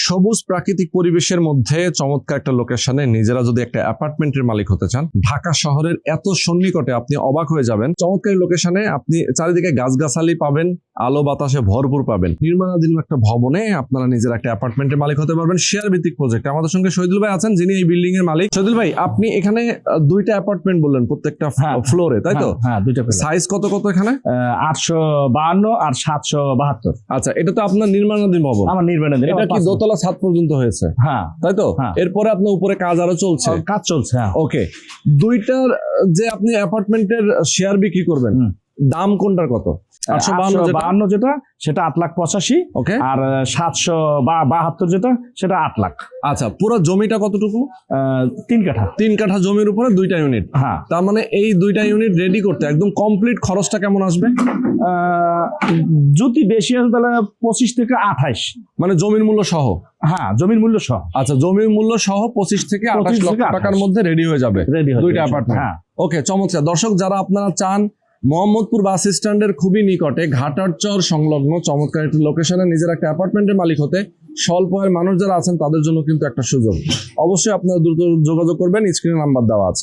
সবুজ প্রাকৃতিক পরিবেশের মধ্যে চমৎকার একটা লোকেশনে নিজেরা যদি একটা অ্যাপার্টমেন্টের মালিক হতে চান, ঢাকা শহরের এত সন্নিকটে আপনি অবাক হয়ে যাবেন। চমৎকার লোকেশনে আপনি চারিদিকে গাছগাছালি পাবেন, আলো বাতাসে ভরপুর পাবেন। নির্মাণাধীন একটা ভবনে আপনারা নিজের একটা অ্যাপার্টমেন্টের মালিক হতে পারবেন। শেয়ার ভিত্তিক প্রজেক্ট। আমাদের সঙ্গে শহীদুল ভাই আছেন, যিনি এই বিল্ডিং এর মালিক। শহীদুল ভাই, আপনি এখানে দুইটা অ্যাপার্টমেন্ট বললেন, প্রত্যেকটা ফ্লোরে, তাই তো? হ্যাঁ, দুইটা সাইজ কত কত এখানে? 852 আর 772। আচ্ছা, এটা তো আপনার নির্মাণাধীন ভবন। আমার নির্মাণাধীন। এটা কি দোতলা ছাদ পর্যন্ত হয়েছে? হ্যাঁ, তাই তো? হ্যাঁ। এরপরে আপনার উপরে কাজ আরো চলছে? কাজ চলছে। হ্যাঁ, ওকে। দুইটার যে আপনি অ্যাপার্টমেন্টের শেয়ার বিক্রি করবেন, দাম কোনটার কত? 852 যেটা সেটা 8,85,000। ওকে। আর 772 যেটা সেটা 8 লাখ। আচ্ছা, পুরো জমিটা কতটুকু? 3 কাঠা। 3 কাঠা জমির উপরে দুইটা ইউনিট। হ্যাঁ, তার মানে এই দুইটা ইউনিট রেডি করতে একদম কমপ্লিট খরচটা কেমন আসবে? যদি বেশি আছে তাহলে 25 থেকে 28। মানে জমির মূল্য সহ? হ্যাঁ, জমির মূল্য সহ। আচ্ছা, জমির মূল্য সহ 25 থেকে 28 লক্ষ টাকার মধ্যে রেডি হয়ে যাবে দুইটা অ্যাপার্টমেন্ট। হ্যাঁ, ওকে, চমৎকার। দর্শক, যারা আপনারা চান মোহাম্মদপুর বাস স্ট্যান্ডের খুবই নিকটে ঘাটারচর সংলগ্ন চমৎকার একটি লোকেশনে নিজের একটা অ্যাপার্টমেন্টের মালিক হতে স্বল্প আয়ের মানুষ যারা আছেন তাদের জন্য কিন্তু একটা সুযোগ। অবশ্যই আপনারা দ্রুত যোগাযোগ করবেন, স্ক্রিনে নাম্বার দেওয়া আছে।